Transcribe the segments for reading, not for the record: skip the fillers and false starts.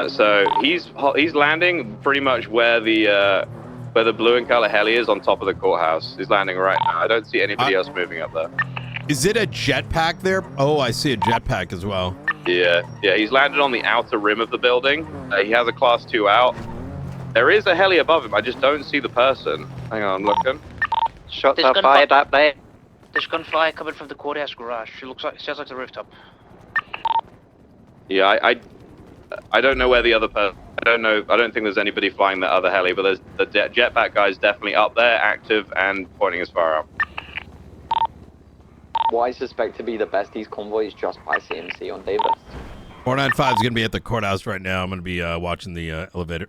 So he's landing pretty much where the blue and color heli is on top of the courthouse. He's landing right now. I don't see anybody else moving up there. Is it a jetpack there? Oh, I see a jetpack as well. Yeah, he's landed on the outer rim of the building. He has a class 2 out. There is a heli above him. I just don't see the person. Hang on, I'm looking. Shots are fired up there. There's gunfire coming from the courthouse garage. It sounds like the rooftop. Yeah, I don't know where the other person. I don't think there's anybody flying the other heli, but there's the jetpack guy's definitely up there, active and pointing his fire out. What I suspect to be the besties convoy is just by CMC on Davis. 495 is going to be at the courthouse right now. I'm going to be watching the elevator.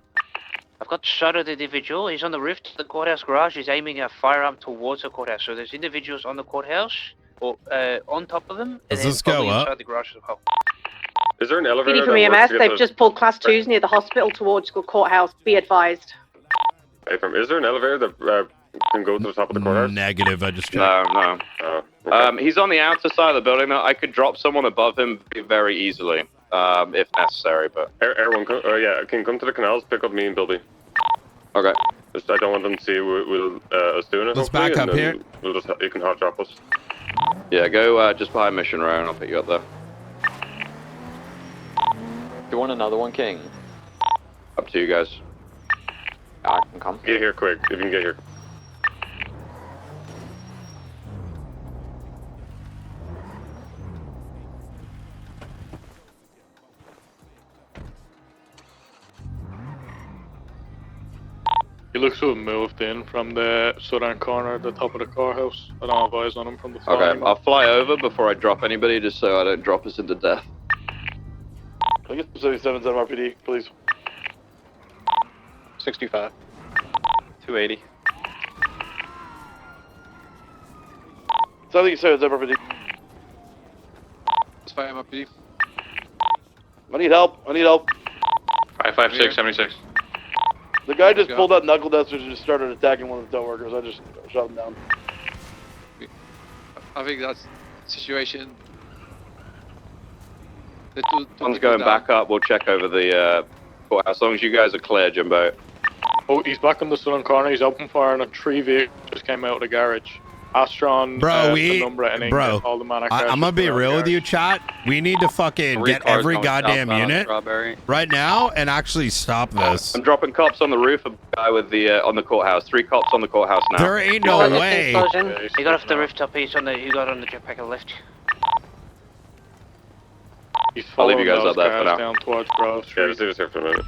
I've got shot of the individual. He's on the roof to the courthouse garage. He's aiming a firearm towards the courthouse. So there's individuals on the courthouse, or on top of them, and Does then this go up? inside the garage as well. Is there an elevator? PD from EMS, they've just pulled class 2s near the hospital towards the courthouse. Be advised. Hey, is there an elevator that can go to the top of the courthouse? Negative, I just checked. No. Oh, okay. He's on the outer side of the building though. I could drop someone above him very easily, if necessary, but... Everyone, can come to the canals, pick up me and Bilby. Okay. Just, I don't want them to see us doing it. Let's back up here. You can hot drop us. Yeah, go just behind Mission Row and I'll pick you up there. Do you want another one, King? Up to you guys. I can come. Get here quick, if you can get here. He looks to have moved in from the southern corner at the top of the courthouse. I don't have eyes on him from the far. Okay, I'll fly over before I drop anybody just so I don't drop us into death. I get 77's MRPD, please. 65. 280. 77's MRPD. It's 5 MRPD. I need help. 556, 76. The guy just pulled out knuckle dusters and just started attacking one of the tow workers. I just shot him down. I think that's the situation. One's going back up. We'll check over the courthouse. As long as you guys are clear, Jimbo. Oh, he's back in the southern corner. He's open fire and a 3 vehicles just came out of the garage. Astron, bro, all the Manor cars I'm gonna be real with you, chat. We need to fucking get every goddamn unit right now and actually stop this. I'm dropping cops on the roof. A guy with the on the courthouse. 3 cops on the courthouse now. There ain't no way. He got off the rooftop. He got on the jetpack and left. I'll leave you guys up there for now. Down towards Grove Street. Yeah, just leave us here for a minute.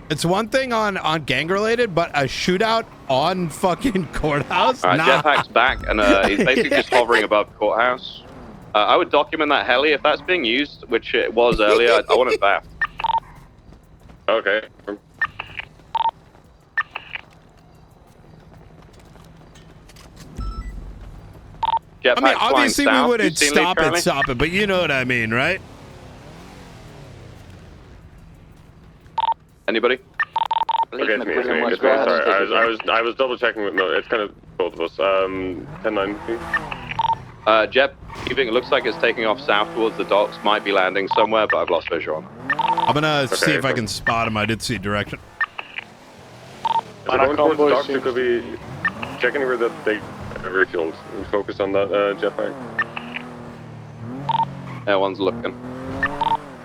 It's one thing on gang related, but a shootout on fucking courthouse? Alright, nah. Jetpack's back, and he's basically just hovering above the courthouse. I would document that heli if that's being used, which it was earlier. I want it back. Okay. Jetpack's I mean, obviously we south. wouldn't stop it, but you know what I mean, right? Anybody? Okay, it's me. Sorry, I was double checking with it's kind of both of us. 10-9. Jet, it looks like it's taking off south towards the docks. Might be landing somewhere, but I've lost visual on it. I'm gonna see if I can spot him. I did see direction. If we're going towards the docks, it could be checking where they refueled. And focus on that jetpack. Everyone's looking.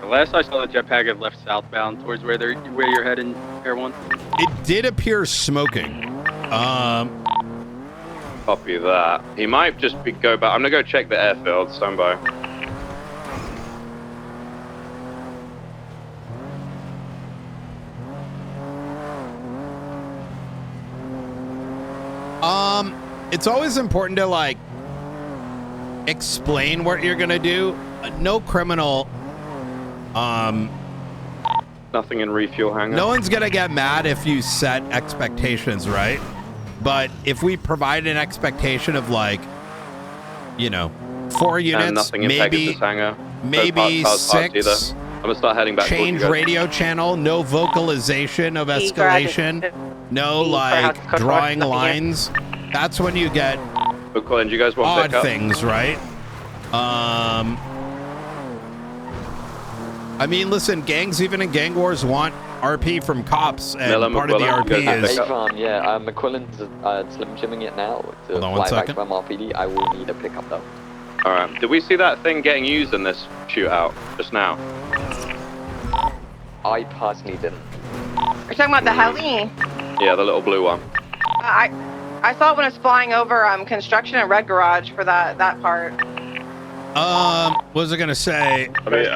Last I saw the jetpack had left southbound towards where you're heading, Air 1. It did appear smoking. Copy that. He might just go back. I'm gonna go check the airfield. Stand by. It's always important to like explain what you're gonna do. No criminal. Nothing in refuel hangar. No one's gonna get mad if you set expectations, right? But if we provide an expectation of like, you know, 4 units, maybe cars 6. I'm gonna start heading back. Change radio channel. No vocalization of escalation. No like drawing lines. That's when you get do you guys want odd things, right? I I mean, listen, gangs, even in gang wars, want RP from cops, and Miller, part of the McQuillan, RP is... Avon, yeah, McQuillan's slim jimming it now to Hold on one fly back second. to MRPD. I will need a pickup though. Alright, did we see that thing getting used in this shootout just now? I personally didn't. You're talking about the heli? Yeah, the little blue one. I saw it when it was flying over construction and Red Garage for that part. What was I gonna say? I mean,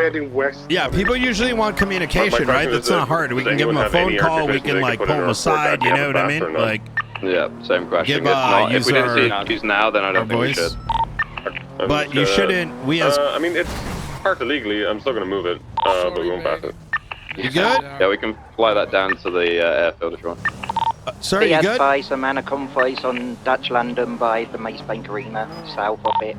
heading west. Yeah, people usually want communication, My right? question That's is, not hard. We can give them a phone call. We can like pull them aside. You know what I mean? Like, Yeah, same question. Give, If not, if we didn't see our- it used now, then I don't think we voice. should. But you shouldn't. We as I mean, it's parked illegally. I'm still gonna move it, but we won't pass it. you good? Yeah, we can fly that down to the airfield if you want. Sir, you good? base a Manor convoys on Dutch London by the Mace Bank Arena, south of it.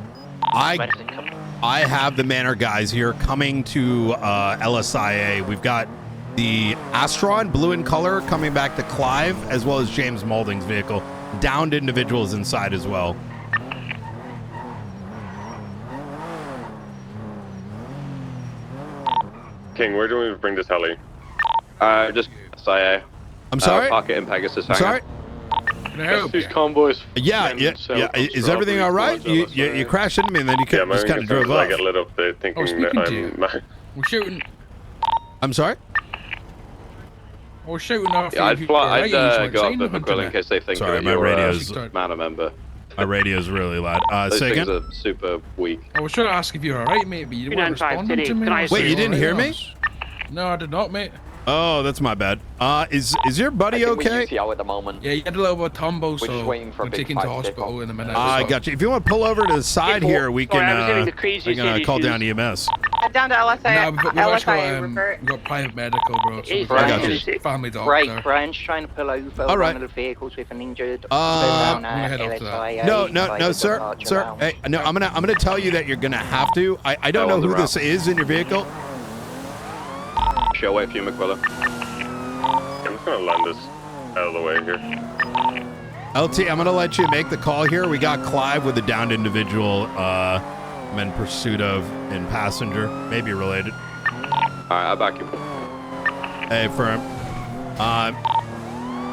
I have the Manor guys here coming to LSIA. We've got the Astron, blue in color, coming back to Clive, as well as James Maulding's vehicle. Downed individuals inside as well. King, where do we bring this heli? Just SIA. I'm sorry? Park it in Pegasus. I'm sorry? These convoys. Yeah. Is everything all right? You crashed into me and then you Yeah, just kind of drove off. I get lit up there thinking that We're shooting. I'm sorry? We're shooting off. Yeah, I'd go up to McQuillan in case they think Sorry, you're my radio's Manor member. my radio's really loud. Those Say things again? are super weak. I was trying to ask if you were alright, mate, but you weren't responding to me. Wait, you didn't hear me? No, I did not, mate. Oh, that's my bad. Is your buddy okay? at the moment. Yeah, you had a little bit of tumble, We're so just waiting for a we'll big take you into fight to kick hospital in a minute. I got you. If you want to pull over to the side here, we can. I was having the I craziest can call issues. down EMS. Down to LSA. No, we've actually LSIA, got, revert. we've got private medical, bro. So we've I got got you. family doctor. Right, Brian's trying to pull over All right. one of the vehicles with an injured. I'm gonna head off to that. No, sir. Hey, no, I'm gonna tell you that you're gonna have to. I don't know who this is in your vehicle. Show away for you, McQuillan. I'm just gonna land this out of the way here. LT, I'm gonna let you make the call here. We got Clive with a downed individual. I'm in pursuit of in passenger, maybe related. Alright, I'll back you. Hey, firm.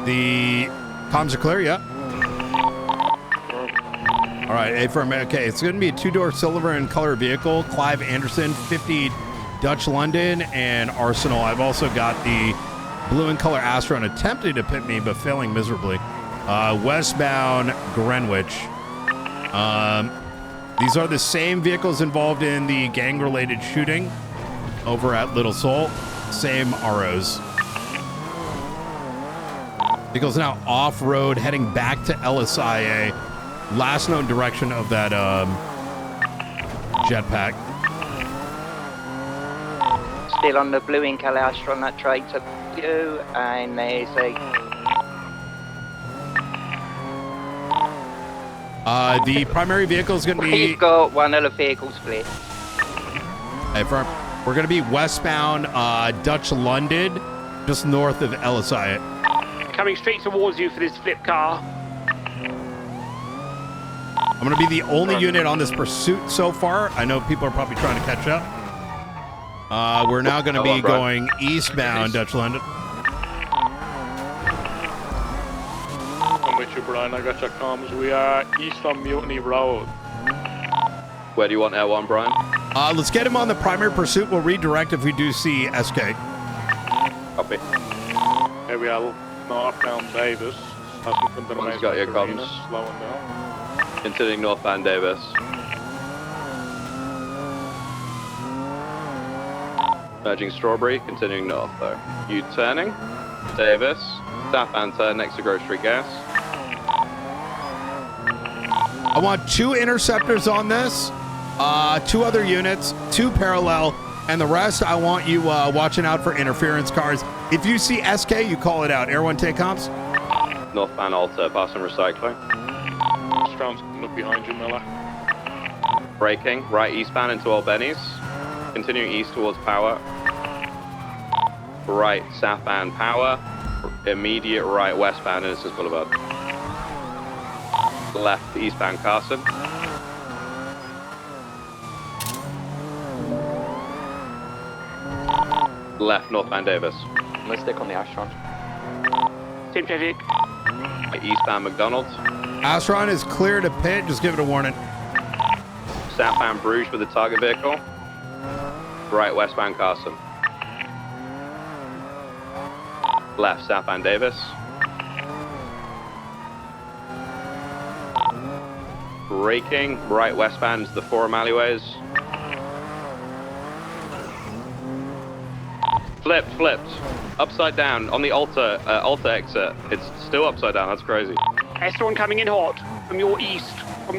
The comms are clear, yeah? All right, hey, firm. Okay, it's going to be a two-door silver and color vehicle. Clive Anderson, 50 Dutch London and Arsenal. I've also got the blue and color Astron attempting to pit me, but failing miserably. Westbound Greenwich. These are the same vehicles involved in the gang-related shooting over at Little Seoul. Same ROs. Vehicle's now off-road, heading back to LSIA. Last known direction of that jetpack. Still on the blue in color Astron that tried to you, and there's a The primary vehicle is going to be... We've got one of the vehicles split. Hey, firm. We're going to be westbound Dutch London, just north of LSI. Coming straight towards you for this flip car. I'm going to be the only unit on this pursuit so far. I know people are probably trying to catch up. We're now going to be going eastbound Dutch London. I'm with you, Brian. I got your comms. We are east on Mutiny Road. Where do you want L1, Brian? Let's get him on the primary pursuit. We'll redirect if we do see SK. Copy. Here we are, northbound Davis. One's got your comms. Slowing down. Continuing northbound Davis. Merging Strawberry, continuing north though. U-turning. Davis. Southbound turn next to Grove Street Gas. I want 2 interceptors on this, 2 other units, 2 parallel, and the rest I want you watching out for interference cars. If you see SK, you call it out. Air 1 take comms. Northbound Alta, passing recycling. Strong's look behind you, Miller. Braking, right eastbound into Albany's. Continuing east towards Power. Right southbound Power. Immediate right westbound Innocence Boulevard. Left eastbound Carson. Left, northbound Davis. I'm gonna stick on the Astron. Team traffic. Eastbound McDonald's. Astron is clear to pit. Just give it a warning. Southbound Bruges with the target vehicle. Right, westbound Carson. Left, southbound Davis. Braking, right westbound is the Forum alleyways. Flipped. Upside down on the Alta exit. It's still upside down, that's crazy. Astron coming in hot from your east. Got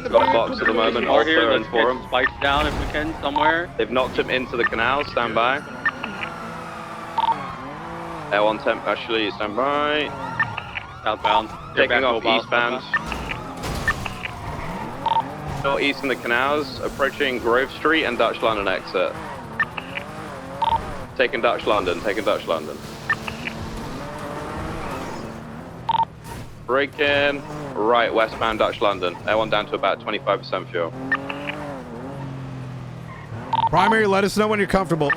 a box at the moment, Or here, Alta and let's Forum. get spikes down if we can somewhere. They've knocked him into the canal, stand by. L1 temp, actually, stand by. Southbound. Taking off mobile, eastbound. Still east in the canals, approaching Grove Street and Dutch London exit. Taking Dutch London. Braking, right, westbound Dutch London. L1 down to about 25% fuel. Primary, let us know when you're comfortable.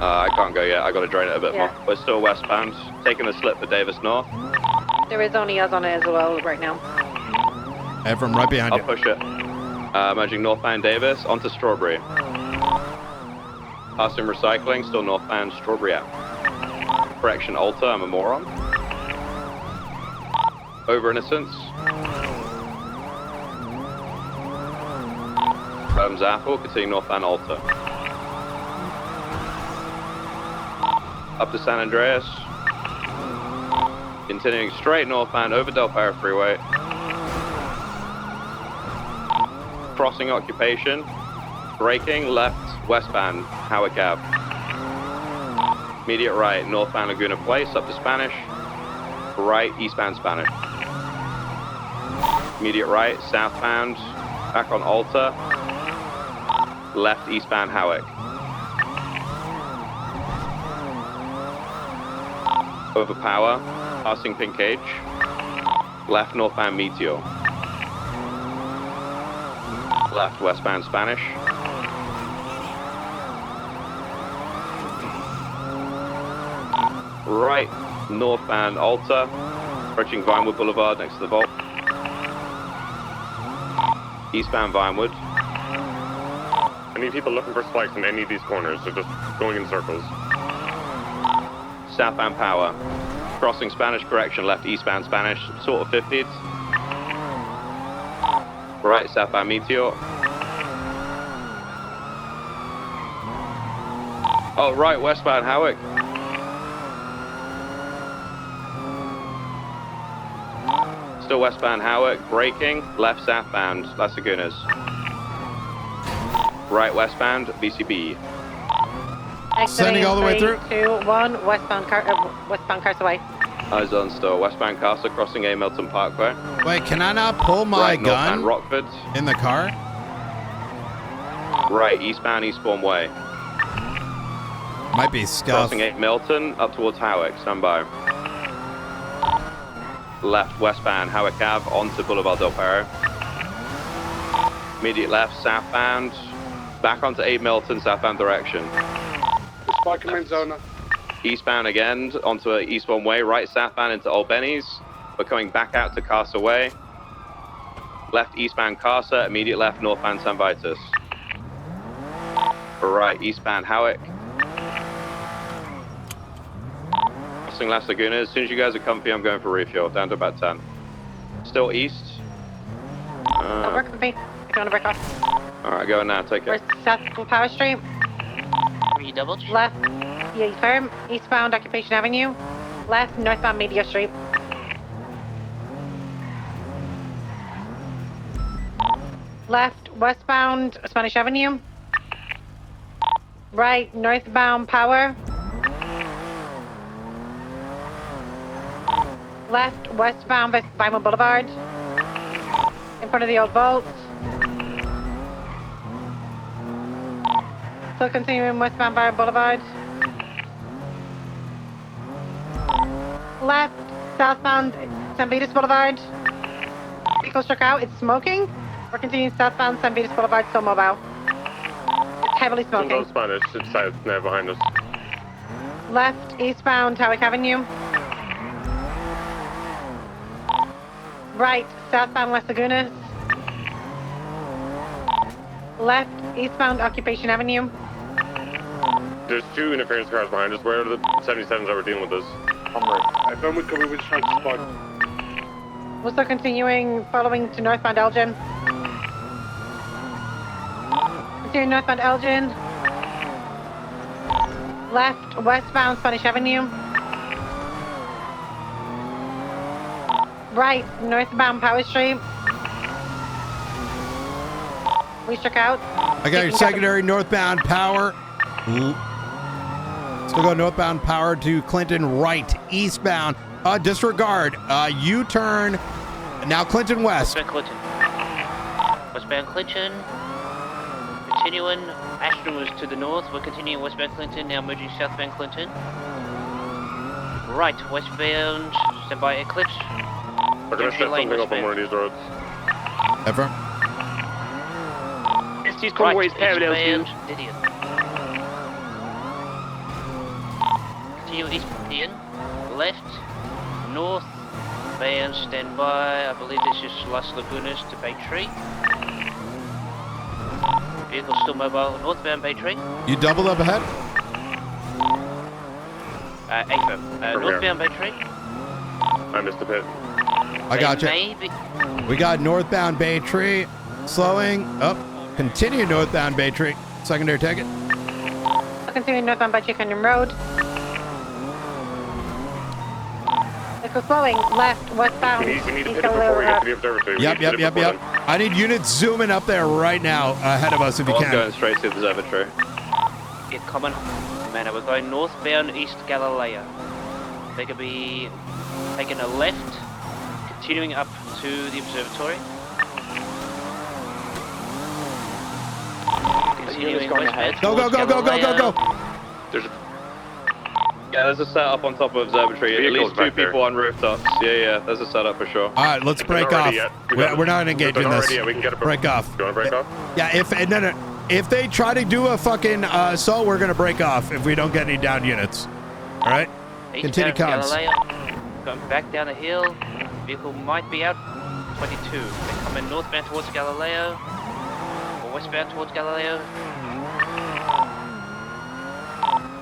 I can't go yet, I gotta drain it a bit more. We're still westbound, taking the slip for Davis North. There is only us on it as well right now. Ephraim, right behind I'll you. push it. Merging northbound Davis onto Strawberry. Passing recycling, still northbound Strawberry out. Correction, Alta, I'm a moron. Over Innocence. Apple, continuing northbound Alta. Up to San Andreas. Continuing straight northbound over Del Perro Freeway. Crossing occupation. Braking left westbound Howard Ave. Immediate right northbound Laguna Place up to Spanish. Right eastbound Spanish. Immediate right southbound back on Alta. Left eastbound Howick. Over Power, passing Pink Cage. Left northbound Meteor. Left westbound Spanish. Right northbound Alta, approaching Vinewood Boulevard next to the vault. Eastbound Vinewood. I need people looking for spikes in any of these corners, so just going in circles. Southbound Power, crossing Spanish correction, left eastbound Spanish, sort of 50s. Right southbound Meteor. Oh, right westbound Howick. Still westbound Howick, braking, left southbound Las Lagunas. Right westbound BCB. Sending all the way through. 3, 2, 1, westbound Carsaway. Eyes on still. Westbound Casa crossing A Milton Parkway. Wait, can I not pull my Right, gun northbound Rockford. in the car? Right, eastbound Eastbourne Way. Might be scuff. Crossing 8 Milton up towards Howick. Stand by. Left westbound Howick Ave onto Boulevard Del Perro. Immediate left southbound. Back onto 8 Milton southbound direction. Spike in zone. Eastbound again onto Eastbourne Way. Right southbound into Old Benny's. We're coming back out to Casa Way. Left eastbound Casa. Immediate left northbound San Vitus. Right eastbound Howick. Crossing Las Lagunas. As soon as you guys are comfy, I'm going for refuel. Down to about 10. Still east. Don't work with me. If you want to break off. Alright, going now. Take We're it. south of Power Street. Are you double? Left, yeah, firm. Eastbound Occupation Avenue. Left, northbound Media Street. Left, westbound Spanish Avenue. Right, northbound Power. Left, westbound Vinewood Boulevard. In front of the old vault. Still continuing westbound Vinewood Boulevard. Left, southbound San Vitus Boulevard. Vehicle struck out, it's smoking. We're continuing southbound San Vitus Boulevard, still mobile. heavily smoking. Don't Spanish. It's south now behind us. Left, eastbound, Howick Avenue. Right, southbound, Las Lagunas. Left, eastbound, Occupation Avenue. There's 2 interference cars behind us. Where are the 77s that were dealing with us? I found with cover, we're just trying to spot. Also continuing, following to northbound Elgin. Continuing northbound Elgin. Left, westbound Spanish Avenue. Right, northbound Power Street. We struck out. I got your secondary northbound power. Still go northbound power to Clinton right, eastbound. Disregard. U-turn. Now Clinton west. Westbound Clinton. Westbound Clinton. Continuing. Ashton was to the north. We're continuing westbound Clinton. Now merging southbound Clinton. Right, westbound. Stand by Eclipse. We're gonna set something up on one of these roads. Ever. Estes convoy is parallel to Didion. Continue east Didion. Left. North. Band stand by. I believe this is Las Lagunas to Bay Tree. Vehicle still mobile. Northbound Bay Tree. You doubled up ahead? AFM. Northbound Bay Tree. I missed the pit. I got you. We got northbound Bay Tree. Slowing up. Continue northbound Bay Tree. Secondary ticket. Continuing northbound by Chicken Road. Vehicle slowing, left, westbound. We need to pit it before we get to the observatory. Yep. I need units zooming up there right now ahead of us if you can. Going straight to the observatory. Get common. Manor, we're going northbound East Galileo. They could be taking a left, continuing up to the observatory. Continuing westbound. Go. There's a setup on top of observatory. At least 2 people on rooftops. Yeah, there's a setup for sure. All right, let's break off. We're not engaging in this. We can get a break off. You want to break off? Yeah, if they try to do a fucking assault, we're gonna break off if we don't get any down units. All right. Continue comms. Going back down the hill. Vehicle might be out. 22. They're coming northbound towards Galileo. Or westbound towards Galileo.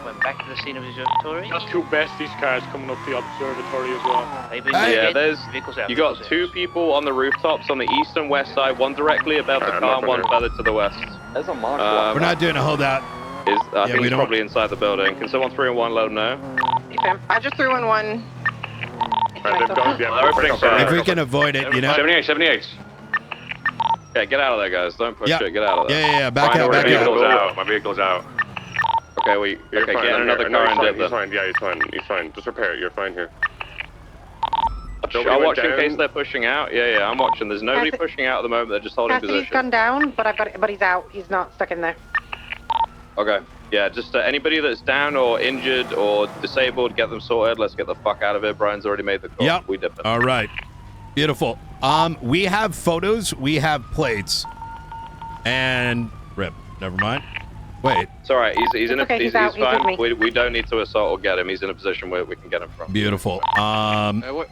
Went back to the scene of the observatory. Got 2 besties cars coming up the observatory as well. You got 2 people on the rooftops on the east and west side, one directly above the car and one further to the west. There's a monster. We're not doing a holdout. I think he's probably inside the building. Can someone 3 and 1 let him know? I just threw in one. If we can avoid it, you know. 78. Yeah, get out of there, guys. Don't push it. Get out of there. Yeah. Back out. My vehicle's out. Okay, get another car and dip. He's fine. Yeah, he's fine. Just repair it. You're fine here. I'll watch in case they're pushing out. Yeah, I'm watching. There's nobody pushing out at the moment. They're just holding position. He's gone down, but he's out. He's not stuck in there. Okay. Yeah, just anybody that's down or injured or disabled, get them sorted. Let's get the fuck out of here. Brian's already made the call. Yep. We dip it. All right. Beautiful. We have photos. We have plates. And rip. Never mind. Wait. It's all right. He's in a. Okay, he's fine. We don't need to assault or get him. He's in a position where we can get him from. Beautiful.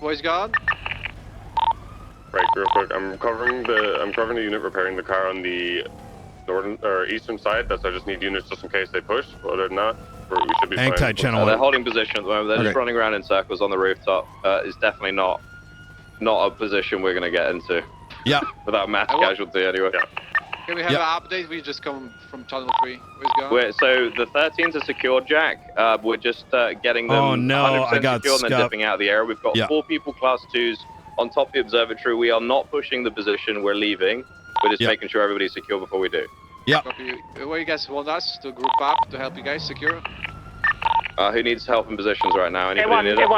Where's God? Right, real quick. I'm covering the unit repairing the car on the northern or eastern side. I just need units just in case they push. Other than that, we should be fine. Tight channel. They're holding position at the moment. They're just running around in circles on the rooftop. It's definitely not a position we're gonna get into. Yeah. Without mass casualty anyway. Yeah. Can we have an update? We just come from Channel 3. Where's God? So the 13s are secured, Jack. We're just getting them 100% secure and then dipping out of the area. We've got 4 people class 2s on top of the observatory. We are not pushing the position. We're leaving. We're just making sure everybody's secure before we do. Yeah. Where you guys want us to group up to help you guys secure? Who needs help in positions right now? Anybody need it?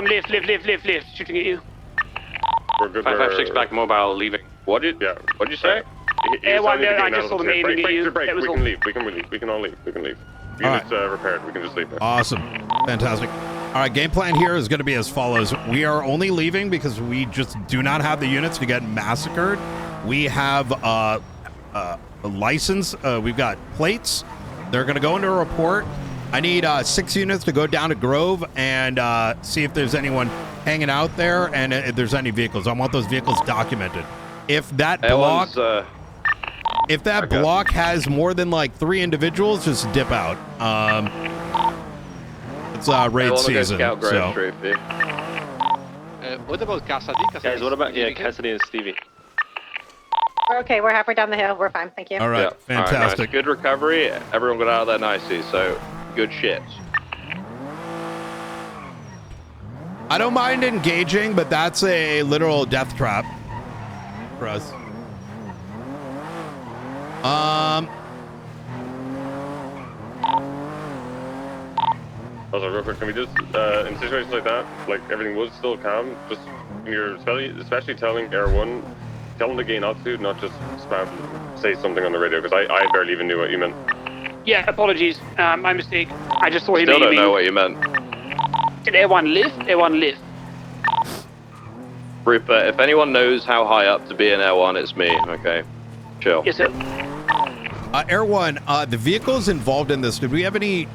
Lift. Shooting at you. We're good. 556 back mobile, leaving. What'd you say? I just saw them aiming at you. We can leave. We can all leave. Units repaired. We can just leave. Awesome. Fantastic. All right, game plan here is going to be as follows. We are only leaving because we just do not have the units to get massacred. We have a license. We've got plates. They're going to go into a report. I need 6 units to go down to Grove and see if there's anyone hanging out there and if there's any vehicles. I want those vehicles documented. If that block, block has more than like 3 individuals, just dip out. It's raid season. So. What about Cassidy? Guys, what about Cassidy and Stevie? We're okay. We're halfway down the hill. We're fine. Thank you. All right, fantastic. All right, nice. Good recovery. Everyone got out of there nicely, so good shit. I don't mind engaging, but that's a literal death trap for us. Also, real quick, can we just, in situations like that, like everything was still calm, just when you're especially telling Air 1, tell them to gain altitude, not just spam, say something on the radio, because I barely even knew what you meant. Yeah, apologies. My mistake. I just thought he Still don't know what you meant. Did Air1 lift? Air1 lift. Rupert, if anyone knows how high up to be in Air 1, it's me, okay? Chill. Yes, sir. Air 1, the vehicles involved in this, do we have anything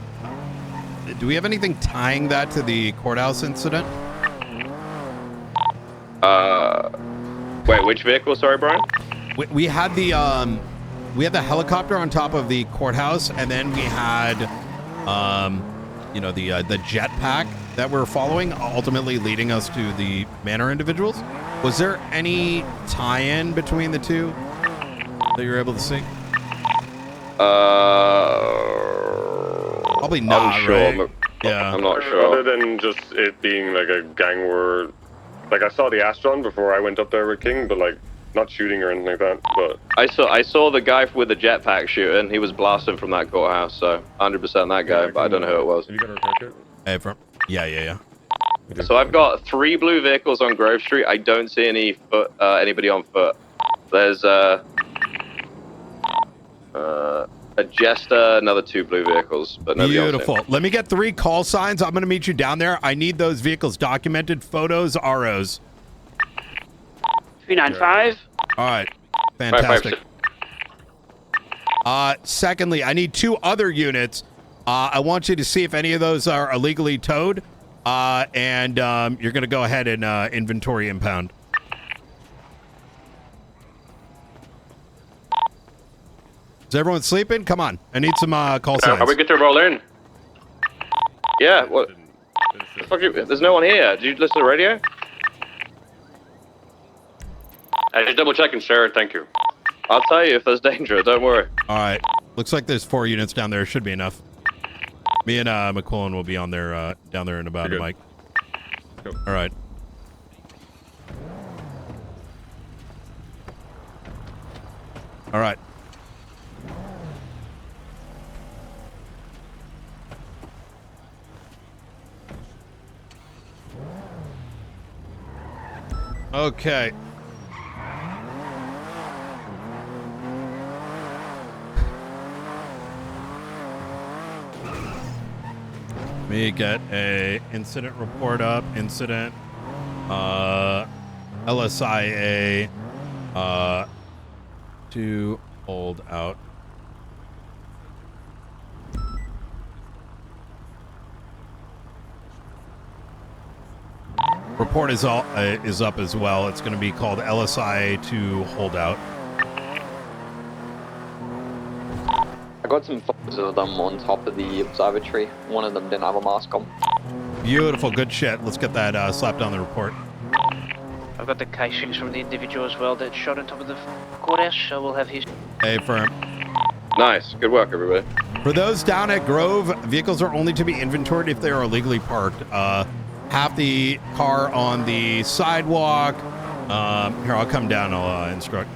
tying that to the courthouse incident? Wait, which vehicle? Sorry, Brian. We had the helicopter on top of the courthouse, and then we had the jetpack that we're following, ultimately leading us to the Manor individuals. Was there any tie-in between the two that you're able to see? Probably not, unsure, right? Yeah. I'm not sure. Other than just it being like a gang war. Like, I saw the Astron before I went up there with King, but like, not shooting or anything like that. But I saw the guy with the jetpack shooting. He was blasting from that courthouse, so 100% that guy, but I don't know who it was. Have you got a record? Hey, yeah. So I've got 3 blue vehicles on Grove Street. I don't see anybody on foot. There's a Jester, another 2 blue vehicles, but nobody else. Beautiful. Let me get 3 call signs. I'm going to meet you down there. I need those vehicles documented. Photos, ROs. 395. All right. Fantastic. Secondly, I need 2 other units. I want you to see if any of those are illegally towed. And you're going to go ahead and inventory impound. Is everyone sleeping? Come on. I need some call signs. Are we good to roll in? Yeah, what? Fuck you, there's no one here. Did you listen to the radio? I just double checking, sir. Thank you. I'll tell you if there's danger. Don't worry. All right. Looks like there's 4 units down there. Should be enough. Me and McQuillan will be on there down there in about a mic. Cool. All right. All right. Okay. Let me get a incident report up. Incident. LSIA. To hold out. Report is up as well. It's going to be called LSI to hold out. I got some photos of them on top of the observatory. One of them didn't have a mask on. Beautiful, good shit. Let's get that slapped on the report. I've got the casings from the individual as well that shot on top of the courthouse, so we'll have his. Hey, firm. Nice, good work, everybody. For those down at Grove, vehicles are only to be inventoried if they are illegally parked. Have the car on the sidewalk. Here, I'll come down. I'll instruct.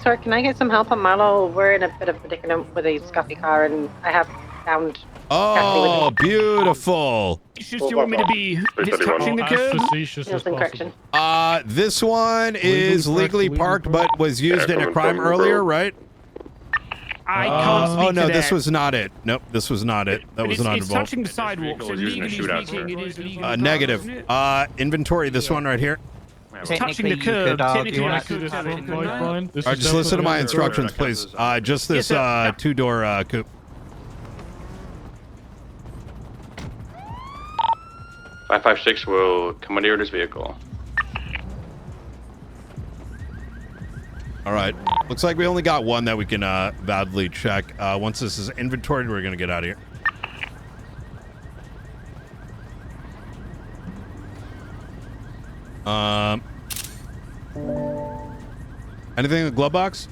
Sorry, can I get some help on Marlow? We're in a bit of a predicament with a scuffy car, and I have found. Oh, beautiful. Do you want me to be just touching the curb? Correction. This one is legally parked, but was used in a crime earlier, right? I can't speak oh no, to this that. was not it. Nope, this was not it. That was not It's involved. touching the sidewalk, so legally speaking, it is legal. Negative. Inventory this one right here. touching the curb. Technically, I could have it. All right, just listen to my instructions, please. Just this two-door coupe. 556 will commandeer this vehicle. All right. Looks like we only got one that we can validly check. Once this is inventoried, we're going to get out of here. Anything in the glove box?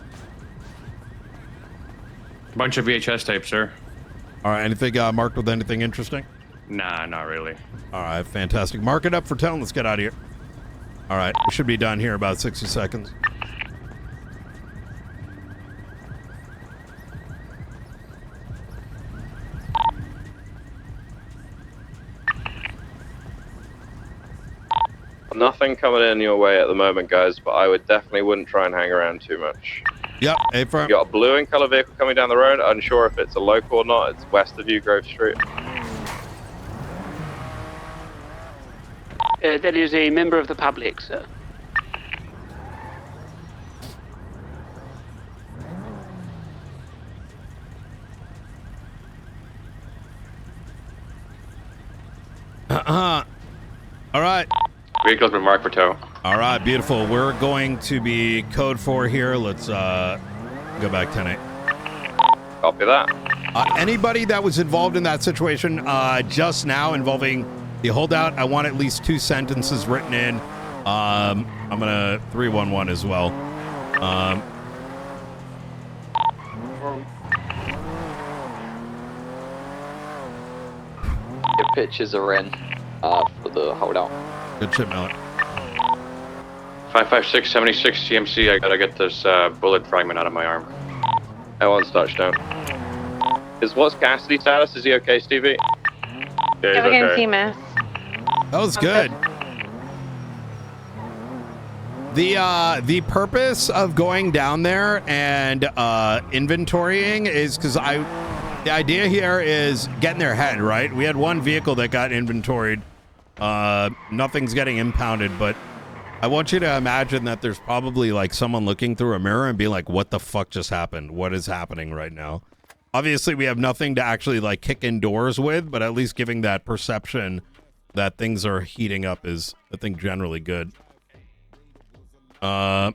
Bunch of VHS tapes, sir. All right. Anything marked with anything interesting? Nah, not really. All right. Fantastic. Mark it up for 10. Let's get out of here. All right. We should be done here in about 60 seconds. Nothing coming in your way at the moment, guys, but I would definitely wouldn't try and hang around too much. Yep, A-firm. You got a blue in color vehicle coming down the road. Unsure if it's a local or not. It's west of you, Grove Street. That is a member of the public, sir. All right. Vehicle's been marked for tow. All right, beautiful. We're going to be code 4 here. Let's go back 10-8. Copy that. Anybody that was involved in that situation just now involving the holdout, I want at least 2 sentences written in. I'm going to 311 as well. Your pitches are in for the holdout. Good shit, Mallett. 556, 76 CMC. I gotta get this bullet fragment out of my arm. L1's touchdown. What's Cassidy's status? Is he okay, Stevie? Yeah, Have he's a okay. TMS. That was good. The purpose of going down there and inventorying is because the idea here is getting their head, right? We had one vehicle that got inventoried. Nothing's getting impounded, but I want you to imagine that there's probably like someone looking through a mirror and being like, what the fuck just happened? What is happening right now? Obviously, we have nothing to actually like kick indoors with, but at least giving that perception that things are heating up is, I think, generally good. You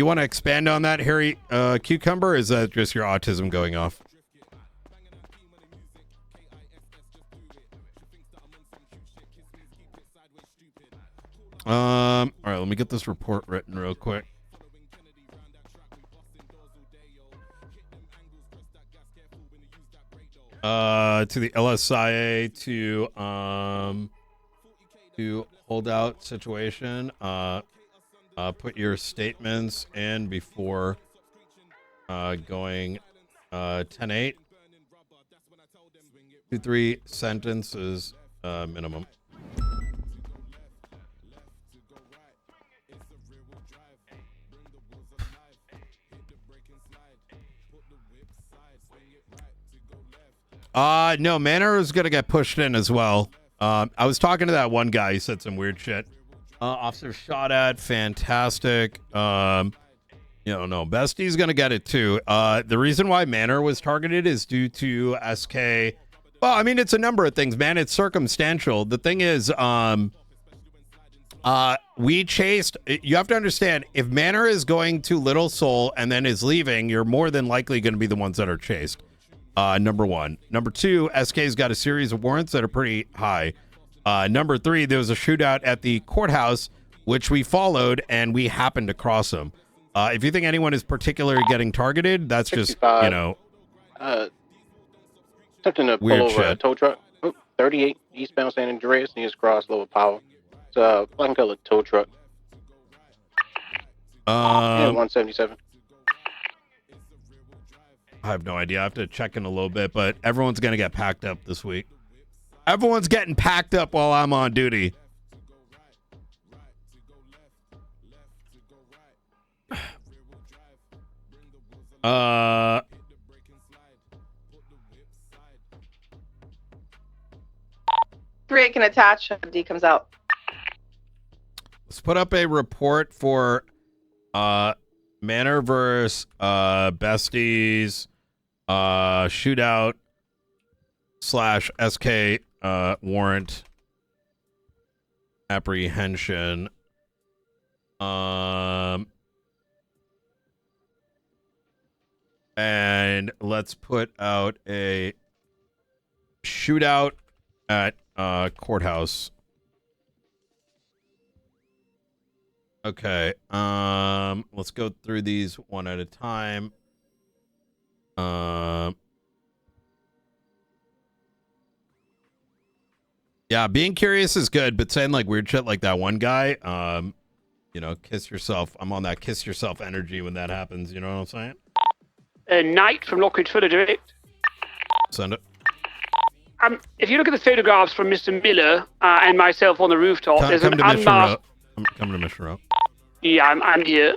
want to expand on that, Harry Cucumber? Or is that just your autism going off? All right, let me get this report written real quick. To the LSIA to holdout situation. Put your statements in before going 10-8. 2-3 sentences minimum. No, Manor is gonna get pushed in as well. I was talking to that one guy. He said some weird shit. Officer shot at, fantastic. No, Bestie's gonna get it too. The reason why Manor was targeted is due to SK. Well, I mean, it's a number of things, man. It's circumstantial. The thing is, we chased. You have to understand, if Manor is going to Little Seoul and then is leaving, you're more than likely going to be the ones that are chased. Number one. Number two, SK's got a series of warrants that are pretty high. Number three, there was a shootout at the courthouse, which we followed, and we happened to cross them. If you think anyone is particularly getting targeted, that's just, attempting to pull over a tow truck. 38 eastbound San Andreas, near cross Lower Power. It's a black and colored tow truck. And 177. I have no idea. I have to check in a little bit, but everyone's going to get packed up this week. Everyone's getting packed up while I'm on duty. can attach when D comes out. Let's put up a report for Manor versus Besties shootout / SK warrant apprehension. And let's put out a shootout at Courthouse. Okay. Let's go through these one at a time. Yeah, being curious is good, but saying like weird shit like that one guy, you know, kiss yourself. I'm on that kiss yourself energy when that happens. You know what I'm saying? Knight from Lockridge Fuller Direct. Send it. If you look at the photographs from Mr. Miller and myself on the rooftop, there's an unmasked... I'm coming to Mission Row. Yeah, I'm here.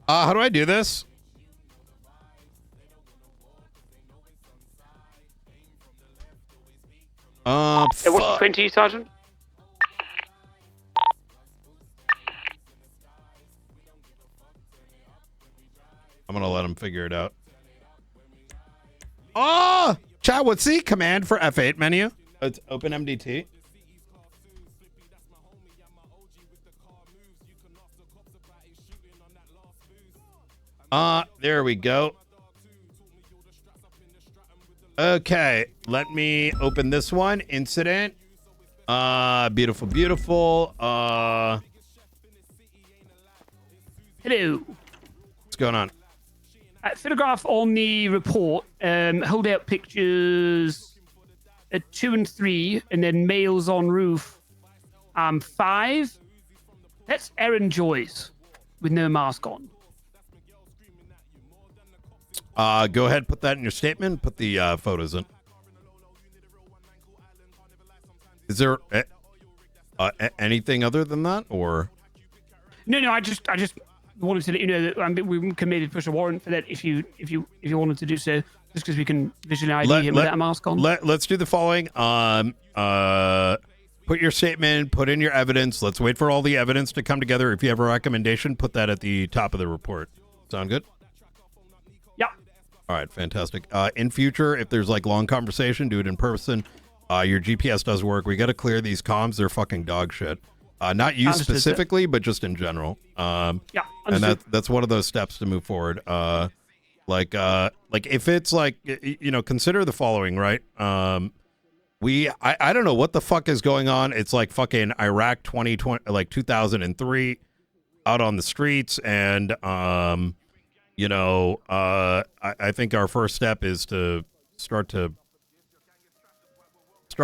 How do I do this? It was 20, Sergeant. I'm gonna let him figure it out. Oh, chat. What's the command for F8 menu? It's open MDT. There we go. Okay, let me open this one. Incident. Beautiful, beautiful. Hello. What's going on? Photograph on the report. Hold out pictures at 2 and 3, and then males on roof. 5. That's Aaron Joyce with no mask on. Go ahead, put that in your statement. Put the photos in. Is there anything other than that, or? No. I just wanted to let you know that we committed to push a warrant for that. If you wanted to do so, just because we can visually ID him without a mask on. Let's do the following. Put your statement. Put in your evidence. Let's wait for all the evidence to come together. If you have a recommendation, put that at the top of the report. Sound good? All right, fantastic. In future, if there's like long conversation, do it in person. Your GPS does work. We got to clear these comms. They're fucking dog shit. Not you specifically, but just in general. And that's one of those steps to move forward. Like if it's like, you know, consider the following, right? I don't know what the fuck is going on. It's like fucking Iraq 2020, like 2003, out on the streets, and you know, I think our first step is to start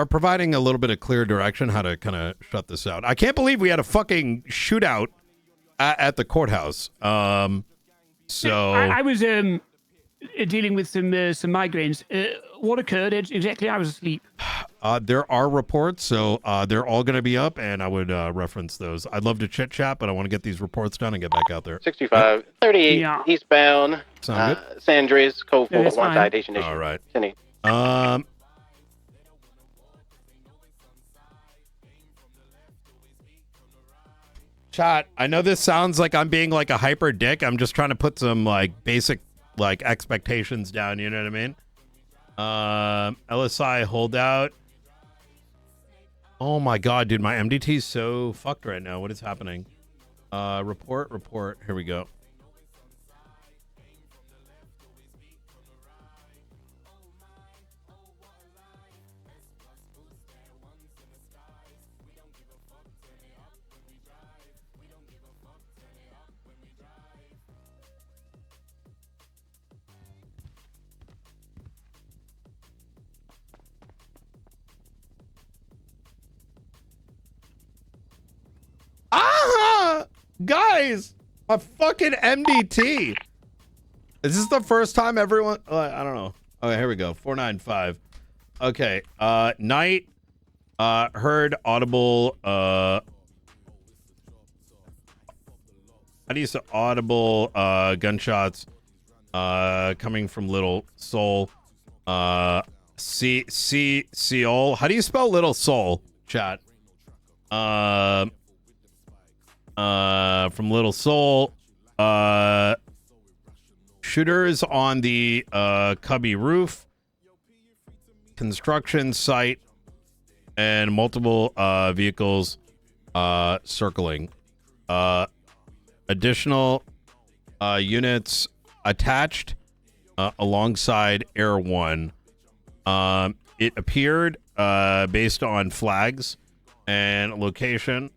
providing a little bit of clear direction how to kind of shut this out. I can't believe we had a fucking shootout at the courthouse. So I was dealing with some migraines. What occurred exactly? I was asleep. There are reports, so they're all going to be up, and I would reference those. I'd love to chit chat, but I want to get these reports done and get back out there. 65, 38 eastbound. Sound good? San Andreas, code 4, one citation issue. All right. 10-8. Chat, I know this sounds like I'm being like a hyper dick. I'm just trying to put some like basic like expectations down, you know what I mean? LSI holdout. Oh my god, dude, my MDT is so fucked right now. What is happening? Report. Here we go. Guys, a fucking MDT. Is this the first time everyone? I don't know. Okay, here we go. 495. Okay. Night. Heard audible. How do you say audible gunshots coming from Little Soul? Seol. How do you spell Little Soul, chat? From Little Soul. Shooters on the cubby roof. Construction site. And multiple vehicles circling. Additional units attached alongside Air 1. It appeared, based on flags and location,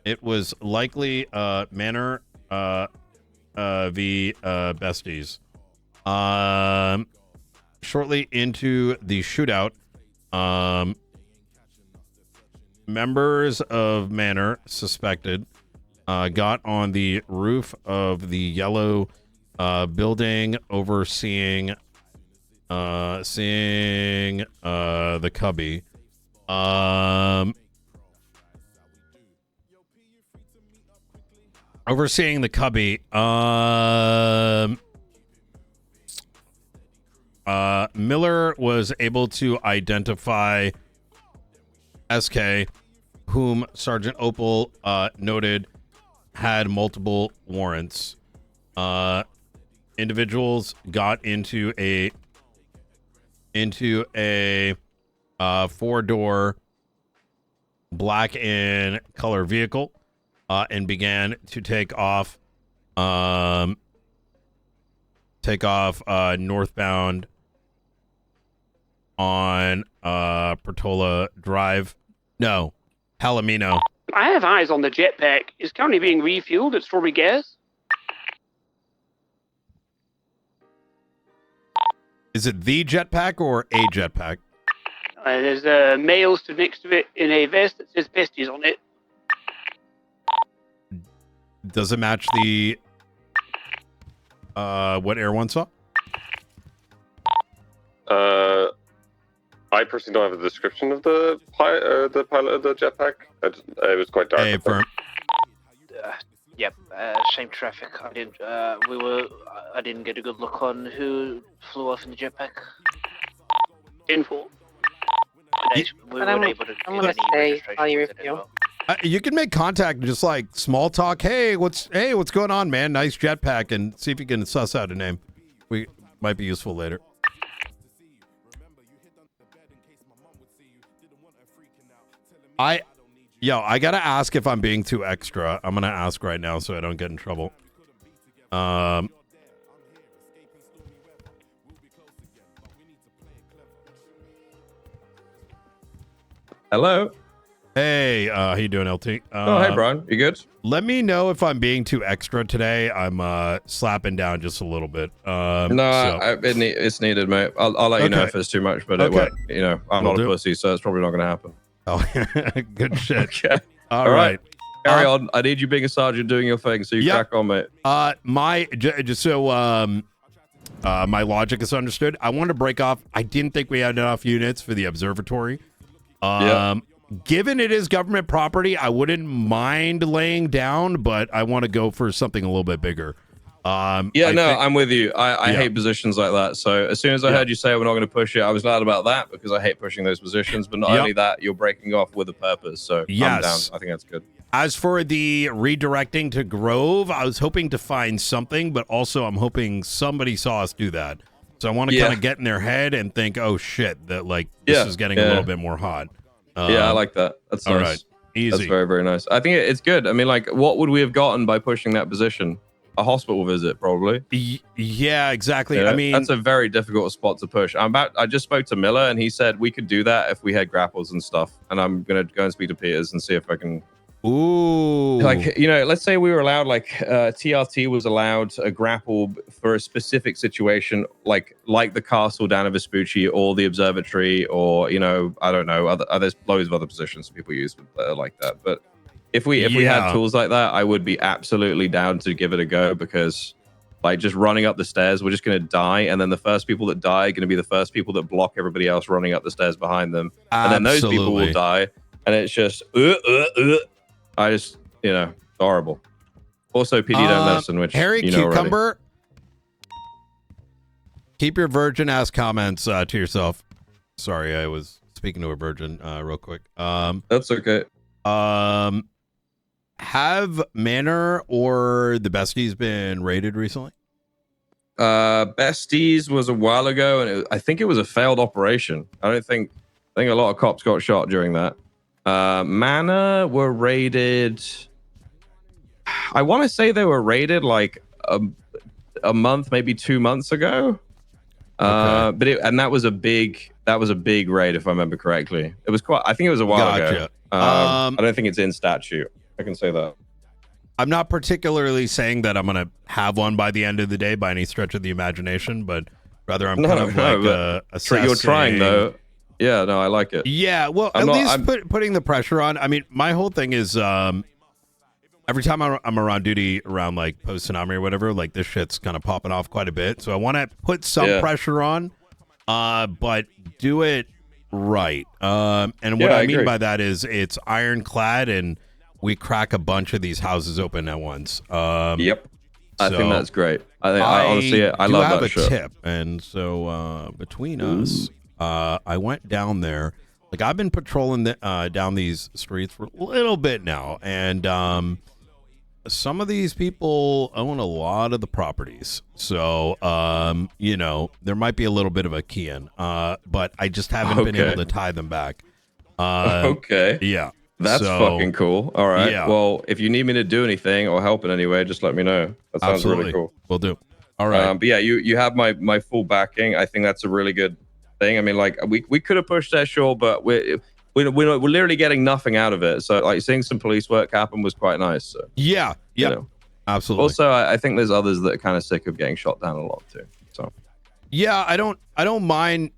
it was likely Manor v. Besties. Shortly into the shootout, members of Manor suspected got on the roof of the yellow building overseeing the cubby. Overseeing the cubby. Miller was able to identify SK, whom Sergeant Opal noted had multiple warrants. Individuals got into a 4-door black and color vehicle and began to take off northbound on Portola Drive. No, Palomino. I have eyes on the jetpack. It's currently being refueled at Strawberry Gas. Is it the jetpack or a jetpack? There's a male stood next to it in a vest that says Besties on it. Does it match the what Air 1 saw? I personally don't have a description of the pilot of the jetpack. It was quite dark. Hey, firm. Yep, same traffic. I didn't get a good look on who flew off in the jetpack. Info. I'm gonna stay while you review. You can make contact and just like small talk. Hey, what's going on, man? Nice jetpack, and see if you can suss out a name. We might be useful later. I gotta ask if I'm being too extra. I'm gonna ask right now so I don't get in trouble. Hello. Hey, how you doing, LT? Oh, hey, Brian. You good? Let me know if I'm being too extra today. I'm slapping down just a little bit. It's needed, mate. I'll let you know if it's too much, but it won't. You know, I'm not a pussy, so it's probably not going to happen. Oh, good shit. Okay. All right. Carry on. I need you being a sergeant doing your thing, so you crack on, mate. My logic is understood. I want to break off. I didn't think we had enough units for the observatory. Given it is government property, I wouldn't mind laying down, but I want to go for something a little bit bigger. I'm with you. I hate positions like that. So as soon as I heard you say we're not going to push it, I was glad about that because I hate pushing those positions. But not only that, you're breaking off with a purpose. So I'm down. I think that's good. As for the redirecting to Grove, I was hoping to find something, but also I'm hoping somebody saw us do that. So I want to kind of get in their head and think, oh shit, that like this is getting a little bit more hot. I like that. That's all nice. Right. Easy. That's very, very nice. I think it's good. I mean, like, what would we have gotten by pushing that position? A hospital visit, probably. Yeah, exactly. Yeah, I mean, that's a very difficult spot to push. I just spoke to Miller, and he said we could do that if we had grapples and stuff. And I'm gonna go and speak to Peters and see if I can. Ooh. Like, you know, let's say we were allowed, like, TRT was allowed a grapple for a specific situation, like the castle down at Vespucci or the observatory, or, you know, I don't know, there's loads of other positions people use like that. But if we had tools like that, I would be absolutely down to give it a go because, like, just running up the stairs, we're just going to die. And then the first people that die are going to be the first people that block everybody else running up the stairs behind them. And then those people will die. And it's just, I just, you know, horrible. Also, PD don't listen, which Harry you know Cucumber. already. Keep your virgin ass comments to yourself. Sorry, I was speaking to a virgin real quick. That's okay. Have Manor or the Besties been raided recently? Besties was a while ago, and I think it was a failed operation. I think a lot of cops got shot during that. Manor were raided. I want to say they were raided like a month, maybe 2 months ago. But that was a big raid, if I remember correctly. It was quite. I think it was a while ago. I don't think it's in statute. I can say that. I'm not particularly saying that I'm gonna have one by the end of the day by any stretch of the imagination, but rather I'm assessing. You're trying though. Yeah, no, I like it. Yeah, well, putting the pressure on. I mean, my whole thing is every time I'm around duty around like post tsunami or whatever, like this shit's kind of popping off quite a bit. So I want to put some pressure on, but do it right. And what I mean by that is it's ironclad and we crack a bunch of these houses open at once. Yep. I think that's great. I honestly, I love that shit. Tip. And so between us, I went down there. Like I've been patrolling down these streets for a little bit now, and some of these people own a lot of the properties. So there might be a little bit of a key in, but I just haven't been able to tie them back. Yeah. That's fucking cool. All right. Yeah. Well, if you need me to do anything or help in any way, just let me know. That sounds really cool. Will do. All right. But yeah, you have my full backing. I think that's a really good thing. I mean, like we could have pushed that, sure, but we're literally getting nothing out of it. So like seeing some police work happen was quite nice. So, yeah. Absolutely. Also, I think there's others that are kind of sick of getting shot down a lot too. So. Yeah, I don't mind,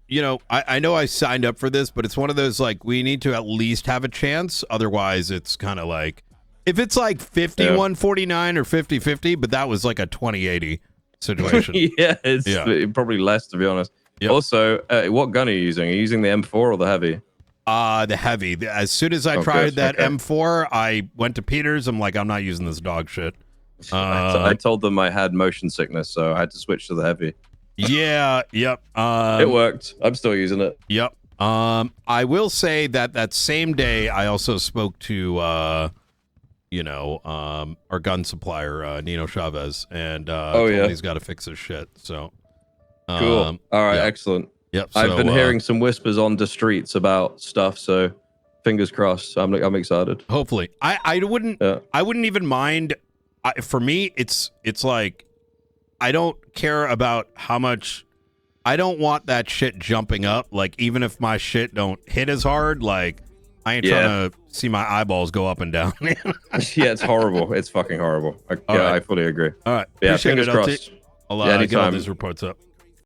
I know I signed up for this, but it's one of those, like, we need to at least have a chance. Otherwise, it's kind of like, if it's like 51-49 or 50-50, but that was like a 20-80 situation. It's probably less, to be honest. Yep. Also, what gun are you using? Are you using the M4 or the heavy? The heavy. As soon as I tried that M4, I went to Peter's. I'm like, I'm not using this dog shit. I told them I had motion sickness, so I had to switch to the heavy. Yeah, yep. It worked. I'm still using it. Yep. I will say that same day I also spoke to our gun supplier, Nino Chavez, and told him he's got to fix his shit. So cool. All right, excellent. Yep. I've been hearing some whispers on the streets about stuff, so fingers crossed. I'm excited. Hopefully. I wouldn't even mind. For me, it's like I don't care about how much. I don't want that shit jumping up. Like, even if my shit don't hit as hard, like, I ain't trying to see my eyeballs go up and down. It's horrible. It's fucking horrible. I fully agree. All right. Yeah, fingers crossed. I'll get all these reports up.